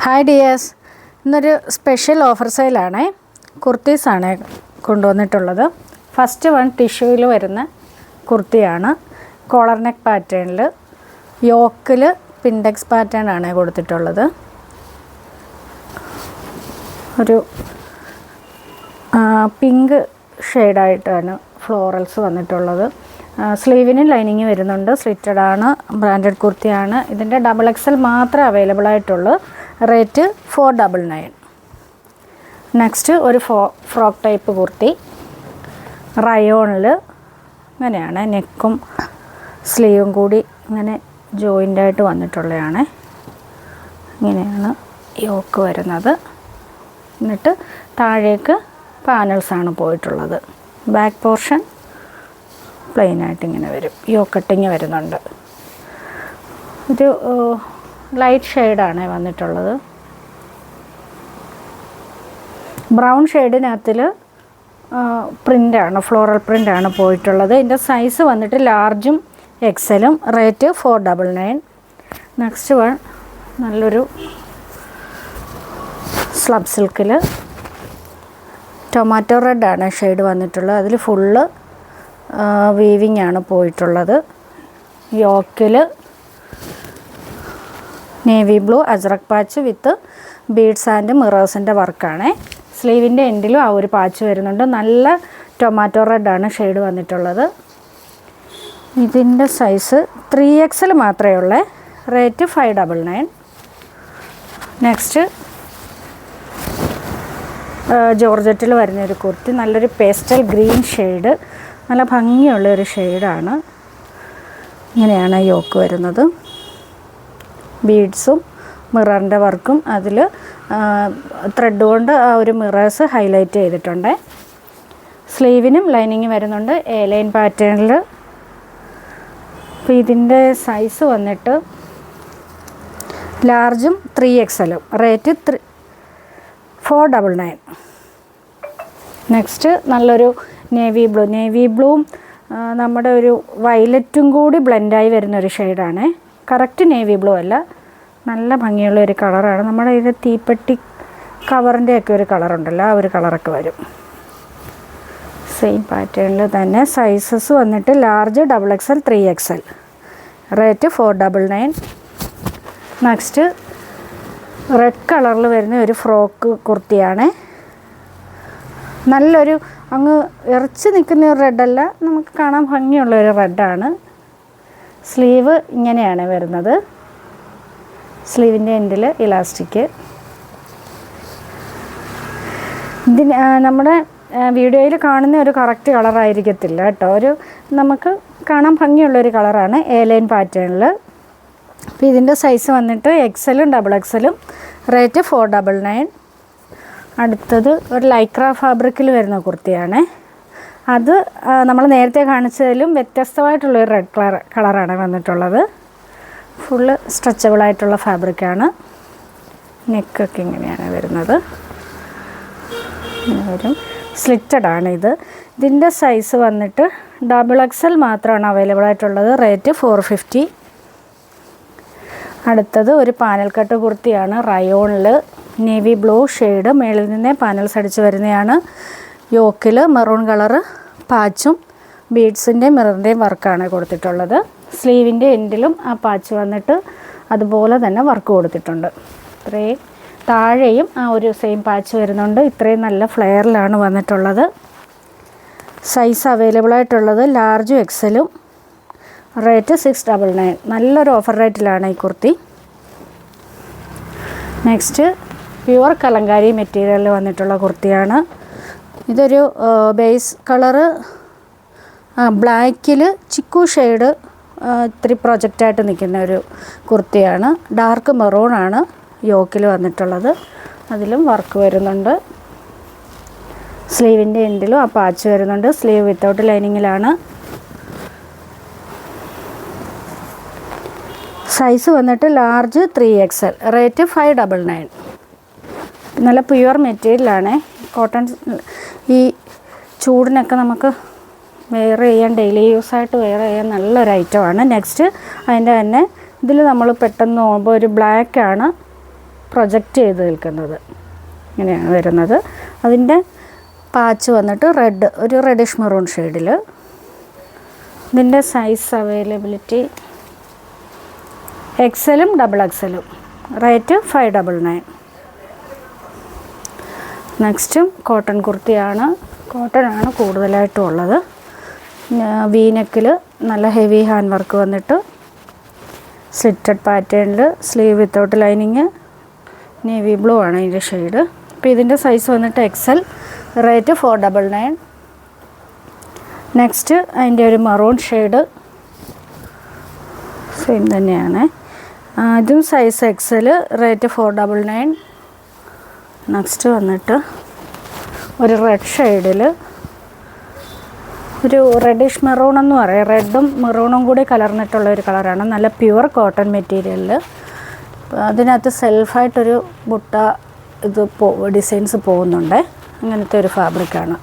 Hi dears, ഇന്നൊരു special offer സെയിലാണേ. കുർത്തീസാണ് കൊണ്ടുവന്നിട്ടുള്ളത്. First one ടിഷ്യൂവിൽ വരുന്ന കുർത്തിയാണ്. കോളർ നെക്ക് പാറ്റേണിൽ യോക്കിൽ പിൻഡെക്സ് പാറ്റേൺ ആണ് കൊടുത്തിട്ടുള്ളത്. ഒരു പിങ്ക് ഷെയ്ഡായിട്ടാണ് ഫ്ലോറൽസ് വന്നിട്ടുള്ളത്. സ്ലീവിന് ലൈനിങ് വരുന്നുണ്ട്. സ്ലിറ്റഡ് ആണ്, ബ്രാൻഡഡ് കുർത്തിയാണ്. ഇതിൻ്റെ XXL മാത്രമേ അവൈലബിൾ ആയിട്ടുള്ളൂ. റേറ്റ് 499. നെക്സ്റ്റ് ഒരു ഫ്രോക്ക് ടൈപ്പ് കുർത്തി റയോണിൽ ഇങ്ങനെയാണ്. നെക്കും സ്ലീവും കൂടി ഇങ്ങനെ ജോയിൻ്റായിട്ട് വന്നിട്ടുള്ളതാണ്. ഇങ്ങനെയാണ് യോക്ക് വരുന്നത്. എന്നിട്ട് താഴേക്ക് പാനൽസാണ് പോയിട്ടുള്ളത്. ബാക്ക് പോർഷൻ പ്ലെയിനായിട്ട് ഇങ്ങനെ വരും. യോക്ക് കട്ടിങ് വരുന്നുണ്ട്. ഒരു ലൈറ്റ് ഷെയ്ഡാണ് വന്നിട്ടുള്ളത്. ബ്രൗൺ ഷെയ്ഡിനകത്തിൽ പ്രിൻ്റാണ്, ഫ്ലോറൽ പ്രിൻ്റാണ് പോയിട്ടുള്ളത്. ഇതിൻ്റെ സൈസ് വന്നിട്ട് ലാർജും XLും. റേറ്റ് 499. നെക്സ്റ്റ് വൺ നല്ലൊരു സ്ലബ് സിൽക്കിൽ ടൊമാറ്റോ റെഡാണ് ഷെയ്ഡ് വന്നിട്ടുള്ളത്. അതിൽ ഫുള്ള് വീവിങ് ആണ് പോയിട്ടുള്ളത്. യോക്കിൽ navy blue Ajrak patch with beads and മിറേഴ്സിൻ്റെ വർക്കാണ്. സ്ലീവിൻ്റെ എൻഡിലും ആ ഒരു പാച്ച് വരുന്നുണ്ട്. നല്ല ടൊമാറ്റോ റെഡാണ് ഷെയ്ഡ് വന്നിട്ടുള്ളത്. ഇതിൻ്റെ സൈസ് 3XL മാത്രമേ ഉള്ളൂ. റേറ്റ് 599. നെക്സ്റ്റ് ജോർജറ്റിൽ വരുന്നൊരു കുർത്തി. നല്ലൊരു പേസ്റ്റൽ ഗ്രീൻ ഷെയ്ഡ്, നല്ല ഭംഗിയുള്ളൊരു ഷെയ്ഡാണ്. ഇങ്ങനെയാണ് യോക്ക് വരുന്നത്. ബീഡ്സും മിററിൻ്റെ വർക്കും അതിൽ ത്രെഡ് കൊണ്ട് ആ ഒരു മിറേഴ്സ് ഹൈലൈറ്റ് ചെയ്തിട്ടുണ്ട്. സ്ലീവിനും ലൈനിങ് വരുന്നുണ്ട് A ലൈൻ പാറ്റേണിൽ. അപ്പോൾ ഇതിൻ്റെ സൈസ് വന്നിട്ട് ലാർജും 3XLും. റേറ്റ് 499. നെക്സ്റ്റ് നല്ലൊരു നേവി ബ്ലൂവും നമ്മുടെ ഒരു വയലറ്റും കൂടി ബ്ലെൻഡായി വരുന്നൊരു ഷെയ്ഡാണ്. കറക്റ്റ് നേവി ബ്ലൂ അല്ല, നല്ല ഭംഗിയുള്ള ഒരു കളറാണ്. നമ്മുടെ ഇത് തീപ്പെട്ടി കവറിൻ്റെയൊക്കെ ഒരു കളറുണ്ടല്ലോ, ആ ഒരു കളറൊക്കെ വരും. സെയിം പാറ്റേണിൽ തന്നെ. സൈസസ് വന്നിട്ട് large XXL 3XL. Rate 499. Next red കളറിൽ വരുന്ന ഒരു ഫ്രോക്ക് കുർത്തിയാണ്. നല്ലൊരു അങ്ങ് ഇറച്ചി നിൽക്കുന്ന ഒരു റെഡല്ല, നമുക്ക് കാണാൻ ഭംഗിയുള്ളൊരു റെഡാണ്. സ്ലീവ് ഇങ്ങനെയാണ് വരുന്നത്. സ്ലീവിൻ്റെ എൻഡിൽ ഇലാസ്റ്റിക്. ഇതിന് നമ്മുടെ വീഡിയോയിൽ കാണുന്ന ഒരു കറക്റ്റ് കളറായിരിക്കത്തില്ല കേട്ടോ. ഒരു നമുക്ക് കാണാൻ ഭംഗിയുള്ളൊരു കളറാണ്. A ലൈൻ പാറ്റേണിൽ. അപ്പോൾ ഇതിൻ്റെ സൈസ് വന്നിട്ട് XLും XXLും. റേറ്റ് 499. അടുത്തത് ഒരു ലൈക്ര ഫാബ്രിക്കിൽ വരുന്ന കുർത്തിയാണ്. അത് നമ്മൾ നേരത്തെ കാണിച്ചതിലും വ്യത്യസ്തമായിട്ടുള്ളൊരു റെഡ് കളറാണ് വന്നിട്ടുള്ളത്. ഫുള്ള് സ്ട്രെച്ചബിളായിട്ടുള്ള ഫാബ്രിക്കാണ്. നെക്കൊക്കെ ഇങ്ങനെയാണ് വരുന്നത്. വരും. സ്ലിറ്റഡാണ് ഇത്. ഇതിൻ്റെ സൈസ് വന്നിട്ട് XXL മാത്രമാണ് അവൈലബിൾ ആയിട്ടുള്ളത്. റേറ്റ് 450. അടുത്തത് ഒരു പാനൽ കട്ട് കുർത്തിയാണ്. റയോണിൽ നേവി ബ്ലൂ ഷെയ്ഡ്, മേളിൽ നിന്നേ പാനൽസ് അടിച്ച് വരുന്നതാണ്. യോക്കിൽ മെറൂൺ കളറ് പാച്ചും ബീഡ്സിൻ്റെ മിററിൻ്റെയും വർക്കാണ് കൊടുത്തിട്ടുള്ളത്. സ്ലീവിൻ്റെ എൻഡിലും ആ പാച്ച് വന്നിട്ട് അതുപോലെ തന്നെ വർക്ക് കൊടുത്തിട്ടുണ്ട്. ഇത്രയും താഴെയും ആ ഒരു സെയിം പാച്ച് വരുന്നുണ്ട്. ഇത്രയും നല്ല ഫ്ലെയറിലാണ് വന്നിട്ടുള്ളത്. സൈസ് അവൈലബിൾ ആയിട്ടുള്ളത് ലാർജും XLും. റേറ്റ് 699. നല്ലൊരു ഓഫർ റേറ്റിലാണ് ഈ കുർത്തി. നെക്സ്റ്റ് പ്യുവർ കലങ്കാരി മെറ്റീരിയലിൽ വന്നിട്ടുള്ള കുർത്തിയാണ്. ഇതൊരു ബേസ് കളറ് ബ്ലാക്കിൽ ചിക്കു ഷെയ്ഡ് ഇത്തിരി പ്രൊജക്റ്റായിട്ട് നിൽക്കുന്ന ഒരു കുർത്തിയാണ്. ഡാർക്ക് മെറൂണാണ് യോക്കിൽ വന്നിട്ടുള്ളത്. അതിലും വർക്ക് വരുന്നുണ്ട്. സ്ലീവിൻ്റെ എൻഡിലും ആ പാച്ച് വരുന്നുണ്ട്. സ്ലീവ് വിത്തൗട്ട് ലൈനിങ്ങിലാണ്. സൈസ് വന്നിട്ട് ലാർജ് 3XL. റേറ്റ് 599. നല്ല പ്യുവർ മെറ്റീരിയലാണ്. കോട്ടൺ ഈ ചൂടിനൊക്കെ നമുക്ക് വെയർ ചെയ്യാൻ, ഡെയിലി യൂസായിട്ട് വെയർ ചെയ്യാൻ നല്ലൊരു ഐറ്റമാണ്. നെക്സ്റ്റ് അതിൻ്റെ തന്നെ ഇതിൽ നമ്മൾ പെട്ടെന്ന് നോക്കുമ്പോൾ ഒരു ബ്ലാക്കാണ് പ്രൊജക്റ്റ് ചെയ്ത് നിൽക്കുന്നത്. ഇങ്ങനെയാണ് വരുന്നത്. അതിൻ്റെ പാച്ച് വന്നിട്ട് റെഡ്, ഒരു റെഡിഷ് മെറൂൺ ഷെയ്ഡിൽ. ഇതിൻ്റെ സൈസ് അവൈലബിലിറ്റി എക്സലും XXL. റേറ്റ് 599. നെക്സ്റ്റും കോട്ടൺ കുർത്തിയാണ്. കോട്ടൺ ആണ് കൂടുതലായിട്ടും ഉള്ളത്. വീനെക്കിൽ നല്ല ഹെവി ഹാൻഡ് വർക്ക് വന്നിട്ട് സ്ലിറ്റഡ് പാറ്റേണിൽ, sleeve without lining, navy blue ആണ് ഇതിൻ്റെ ഷെയ്ഡ്. അപ്പോൾ ഇതിൻ്റെ സൈസ് വന്നിട്ട് XL. റേറ്റ് 499. നെക്സ്റ്റ് അതിൻ്റെ ഒരു മറൂൺ ഷെയ്ഡ് സെയിം തന്നെയാണ്. ഇതും സൈസ് XL. റേറ്റ് 499. നെക്സ്റ്റ് വന്നിട്ട് ഒരു റെഡ് ഷെയ്ഡിൽ, ഒരു റെഡിഷ് മെറൂൺ എന്ന് പറയാം. റെഡും മെറൂണും കൂടി കലർന്നിട്ടുള്ള ഒരു കളറാണ്. നല്ല പ്യുവർ കോട്ടൺ മെറ്റീരിയലിൽ അതിനകത്ത് സെൽഫായിട്ടൊരു ബുട്ട ഡിസൈൻസ് പോകുന്നുണ്ട്. അങ്ങനത്തെ ഒരു ഫാബ്രിക്കാണ്.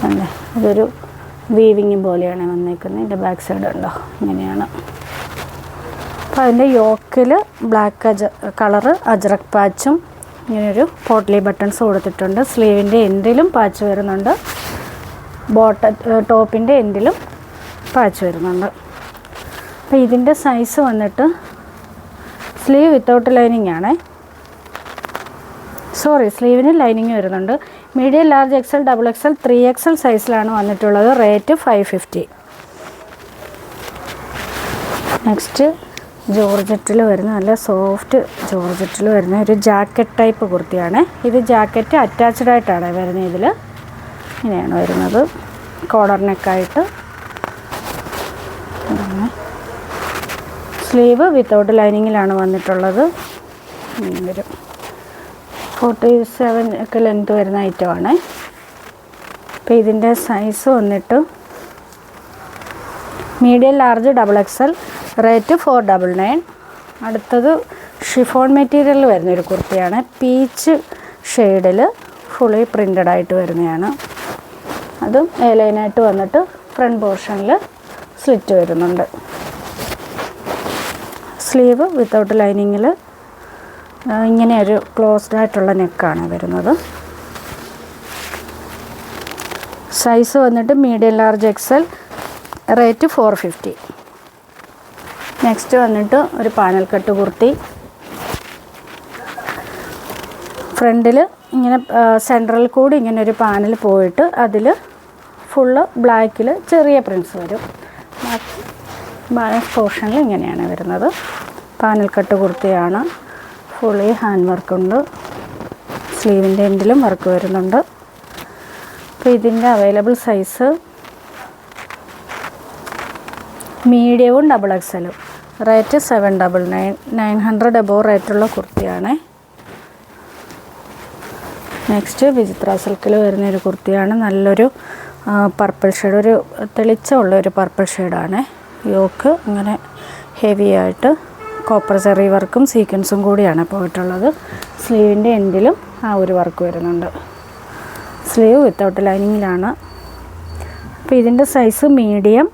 അല്ലേ, ഇതൊരു വീവിങ് പോലെയാണ് വന്നേക്കുന്നത്. ഇതിൻ്റെ ബാക്ക് സൈഡ് ഉണ്ടോ, ഇങ്ങനെയാണ്. അപ്പോൾ അതിൻ്റെ യോക്കിൽ ബ്ലാക്ക് കളറ് അജ്രക് പാച്ചും ഇങ്ങനെയൊരു പോട്ട്ലി ബട്ടൺസ് കൊടുത്തിട്ടുണ്ട്. സ്ലീവിൻ്റെ എൻഡിലും പാച്ച് വരുന്നുണ്ട്, ടോപ്പിൻ്റെ എൻഡിലും പാച്ച് വരുന്നുണ്ട്. അപ്പോൾ ഇതിൻ്റെ സൈസ് വന്നിട്ട് സ്ലീവ് വിത്തൗട്ട് ലൈനിങ് ആണ്. സ്ലീവിന് ലൈനിങ് വരുന്നുണ്ട്. Medium, large, XL, XXL, 3XL സൈസിലാണ് വന്നിട്ടുള്ളത്. റേറ്റ് 550. നെക്സ്റ്റ് ജോർജറ്റിൽ വരുന്ന നല്ല സോഫ്റ്റ് ജോർജറ്റിൽ വരുന്ന ഒരു ജാക്കറ്റ് ടൈപ്പ് കുർത്തിയാണ്. ഇത് ജാക്കറ്റ് അറ്റാച്ച്ഡ് ആയിട്ടാണ് വരുന്നത്. ഇതിൽ ഇങ്ങനെയാണ് വരുന്നത്. കോളർ നെക്കായിട്ട്. സ്ലീവ് വിത്തൗട്ട് ലൈനിങ്ങിലാണ് വന്നിട്ടുള്ളത്. ഒരു 47 ഒക്കെ ലെങ്ത് വരുന്ന ഐറ്റമാണ്. അപ്പോൾ ഇതിൻ്റെ സൈസ് വന്നിട്ട് മീഡിയം, ലാർജ്, XXL. റേറ്റ് 499. അടുത്തത് ഷിഫോൺ മെറ്റീരിയലിൽ വരുന്നൊരു കുർത്തിയാണ്. പീച്ച് ഷെയ്ഡിൽ ഫുള്ളി പ്രിൻ്റഡ് ആയിട്ട് വരുന്നതാണ്. അതും എ ലൈനായിട്ട് വന്നിട്ട് ഫ്രണ്ട് പോർഷനിൽ സ്ലിറ്റ് വരുന്നുണ്ട്. സ്ലീവ് വിത്തൗട്ട് ലൈനിങ്ങിൽ ഇങ്ങനെ ഒരു ക്ലോസ്ഡ് ആയിട്ടുള്ള നെക്കാണ് വരുന്നത്. സൈസ് വന്നിട്ട് medium, large, XL. Rate 450. Next വന്നിട്ട് ഒരു പാനൽ കട്ട് കുർത്തി. ഫ്രണ്ടിൽ ഇങ്ങനെ സെൻട്രൽ കൂടി ഇങ്ങനെ ഒരു പാനൽ പോയിട്ട് അതിൽ ഫുള്ള് ബ്ലാക്കിൽ ചെറിയ പ്രിൻസ് വരും. ബാലൻസ് പോർഷനിൽ ഇങ്ങനെയാണ് വരുന്നത്. പാനൽ കട്ട് കുർത്തിയാണ്. ഫുള്ളി ഹാൻഡ് വർക്കുണ്ട്. സ്ലീവിൻ്റെ എൻഡിലും വർക്ക് വരുന്നുണ്ട്. അപ്പോൾ ഇതിൻ്റെ അവൈലബിൾ സൈസ് മീഡിയവും XXL. റേറ്റ് 799. 900 എബോവ് റേറ്റുള്ള കുർത്തിയാണ്. നെക്സ്റ്റ് വിചിത്ര സിൽക്കിൽ വരുന്നൊരു കുർത്തിയാണ്. നല്ലൊരു പർപ്പിൾ ഷെയ്ഡ്, ഒരു തെളിച്ചമുള്ള ഒരു പർപ്പിൾ ഷെയ്ഡാണ്. യോക്ക് ഇങ്ങനെ ഹെവി ആയിട്ട് കോപ്പർ ചെറി വർക്കും സീക്വൻസും കൂടിയാണ് പോയിട്ടുള്ളത്. സ്ലീവിൻ്റെ എൻഡിലും ആ ഒരു വർക്ക് വരുന്നുണ്ട്. സ്ലീവ് വിത്തൗട്ട് ലൈനിങ്ങിലാണ്. അപ്പോൾ ഇതിൻ്റെ സൈസ് മീഡിയം.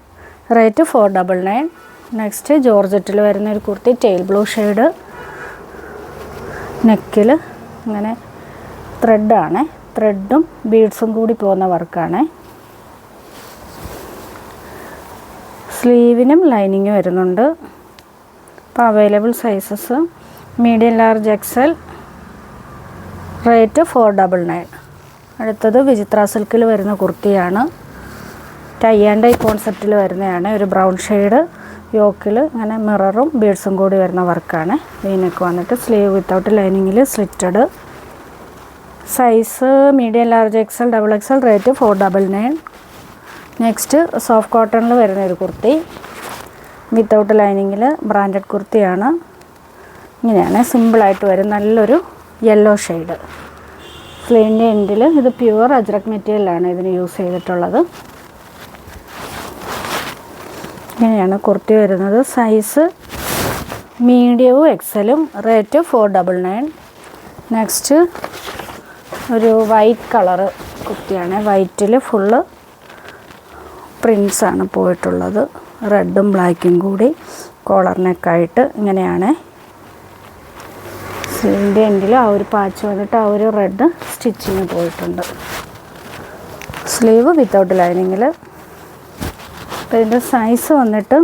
റേറ്റ് 499. നെക്സ്റ്റ് ജോർജറ്റിൽ വരുന്നൊരു കുർത്തി, ടെയിൽ ബ്ലൂ ഷെയ്ഡ്. നെക്കിൽ ഇങ്ങനെ ത്രെഡാണ്, ത്രെഡും ബീഡ്സും കൂടി പോകുന്ന വർക്കാണ്. സ്ലീവിനും ലൈനിങ് വരുന്നുണ്ട്. അപ്പോൾ available sizes medium, large, XL. Rate 499. അടുത്തത് വിചിത്ര സിൽക്കിൽ വരുന്ന കുർത്തിയാണ്. ടൈ ആൻഡ് ഡൈ കോൺസെപ്റ്റിൽ വരുന്നതാണ്. ഒരു ബ്രൗൺ ഷെയ്ഡ്. യോക്കിൽ ഇങ്ങനെ മിററും ബീഡ്സും കൂടി വരുന്ന വർക്കാണ്. വീനക്ക് വന്നിട്ട് സ്ലീവ് വിത്തൗട്ട് ലൈനിങ്ങിൽ slitted. Size medium, large, XL, XXL. Rate 499. Next soft കോട്ടണിൽ വരുന്നൊരു കുർത്തി. വിത്തൗട്ട് ലൈനിങ്ങിൽ ബ്രാൻഡഡ് കുർത്തിയാണ്. ഇങ്ങനെയാണ് സിമ്പിളായിട്ട് വരും. നല്ലൊരു യെല്ലോ ഷെയ്ഡ്. സ്ലീവിൻ്റെ എൻഡിൽ ഇത് പ്യുവർ അജ്രക് മെറ്റീരിയലാണ് ഇതിന് യൂസ് ചെയ്തിട്ടുള്ളത്. ഇങ്ങനെയാണ് കുർത്തി വരുന്നത്. സൈസ് മീഡിയവും XLും. റേറ്റ് 499. നെക്സ്റ്റ് ഒരു വൈറ്റ് കളറ് കുർത്തിയാണ്. വൈറ്റിൽ ഫുള്ള് പ്രിൻസാണ് പോയിട്ടുള്ളത്. റെഡും ബ്ലാക്കും കൂടി കോളർ നെക്കായിട്ട് ഇങ്ങനെയാണ് സ്ലീവിൻ്റെ എൻഡിൽ ആ ഒരു പാച്ച് വന്നിട്ട് ആ ഒരു റെഡ് സ്റ്റിച്ചിങ് പോയിട്ടുണ്ട്. സ്ലീവ് വിത്തൗട്ട് ലൈനിങ്ങിൽ. അപ്പോൾ ഇതിൻ്റെ സൈസ് വന്നിട്ട്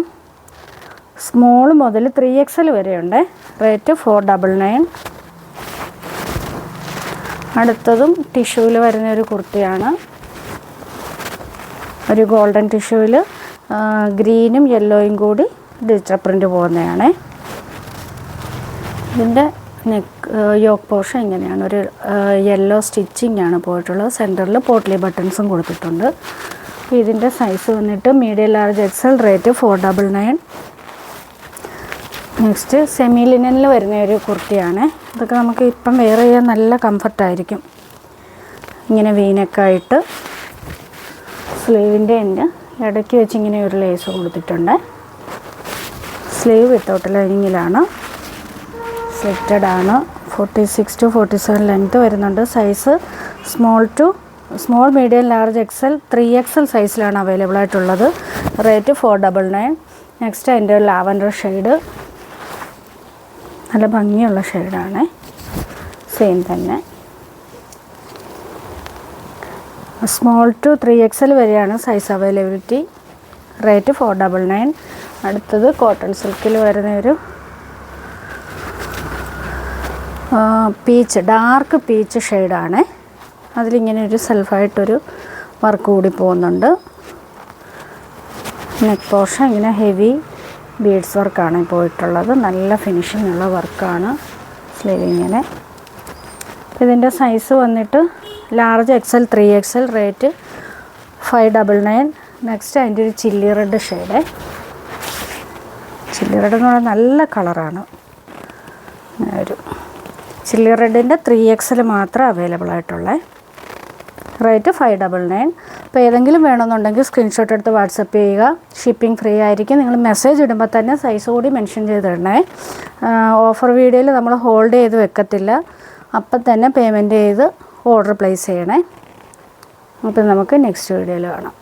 സ്മോൾ മുതൽ 3XL വരെയുണ്ട്. റേറ്റ് 499. അടുത്തതും ടിഷ്യൂവിൽ വരുന്ന ഒരു കുർത്തിയാണ്. ഒരു ഗോൾഡൻ ടിഷ്യൂവിൽ ഗ്രീനും യെല്ലോയും കൂടി ഡിജിറ്റൽ പ്രിൻ്റ് പോകുന്നതാണ്. ഇതിൻ്റെ യോക്ക് പോർഷൻ ഇങ്ങനെയാണ്. ഒരു യെല്ലോ സ്റ്റിച്ചിങ് ആണ് പോയിട്ടുള്ളത്. സെൻറ്ററിൽ പോട്ട്ലി ബട്ടൺസും കൊടുത്തിട്ടുണ്ട്. ഇതിൻ്റെ സൈസ് വന്നിട്ട് medium large XL. Rate 499. Next semi ലിനനിൽ വരുന്ന ഒരു കുർത്തിയാണ്. ഇതൊക്കെ നമുക്ക് ഇപ്പം വെയർ ചെയ്യാൻ നല്ല കംഫർട്ടായിരിക്കും. ഇങ്ങനെ വീനക്കായിട്ട് സ്ലീവിൻ്റെ എൻഡ് ഇടയ്ക്ക് വെച്ച് ഇങ്ങനെ ഒരു ലേസ് കൊടുത്തിട്ടുണ്ട്. Sleeve without ലൈനിങ്ങിലാണ്. സ്ലിറ്റഡ് ആണ്. 46 to 47 ലെങ്ത്ത് വരുന്നുണ്ട്. Size small medium large XL 3XL സൈസിലാണ് അവൈലബിൾ ആയിട്ടുള്ളത്. റേറ്റ് 499. നെക്സ്റ്റ് അതിൻ്റെ ഒരു ലാവൻഡർ ഷെയ്ഡ്. നല്ല ഭംഗിയുള്ള ഷെയ്ഡാണ്. സെയിം തന്നെ. സ്മോൾ ടു 3XL വരെയാണ് സൈസ് അവൈലബിലിറ്റി. റേറ്റ് 499. അടുത്തത് കോട്ടൺ സിൽക്കിൽ വരുന്ന ഒരു പീച്ച്, ഡാർക്ക് പീച്ച് ഷെയ്ഡാണ്. അതിലിങ്ങനെ ഒരു സെൽഫായിട്ടൊരു വർക്ക് കൂടി പോകുന്നുണ്ട്. നെക്ക് പോർഷൻ ഇങ്ങനെ ഹെവി ബീഡ്സ് വർക്കാണ് പോയിട്ടുള്ളത്. നല്ല ഫിനിഷിംഗ് ഉള്ള വർക്കാണ് സ്ലീവിങ്ങനെ. ഇതിൻ്റെ സൈസ് വന്നിട്ട് large XL 3XL. Rate 599. Next അതിൻ്റെ ഒരു chilli red shade. Chilli red എന്ന് പറഞ്ഞാൽ നല്ല കളറാണ്. ഒരു ചില്ലി റെഡിൻ്റെ 3XL മാത്രം അവൈലബിൾ ആയിട്ടുള്ളത്. റേറ്റ് 599. അപ്പോൾ ഏതെങ്കിലും വേണമെന്നുണ്ടെങ്കിൽ സ്ക്രീൻഷോട്ട് എടുത്ത് വാട്സപ്പ് ചെയ്യുക. ഷിപ്പിംഗ് ഫ്രീ ആയിരിക്കും. നിങ്ങൾ മെസ്സേജ് ഇടുമ്പോൾ തന്നെ സൈസ് കൂടി മെൻഷൻ ചെയ്തിടണേ. ഓഫർ വീഡിയോയിൽ നമ്മൾ ഹോൾഡ് ചെയ്ത് വെക്കത്തില്ല. അപ്പം തന്നെ പേയ്മെൻറ്റ് ചെയ്ത് ഓർഡർ പ്ലേസ് ചെയ്യണേ. അപ്പോൾ നമുക്ക് നെക്സ്റ്റ് വീഡിയോയിൽ കാണാം.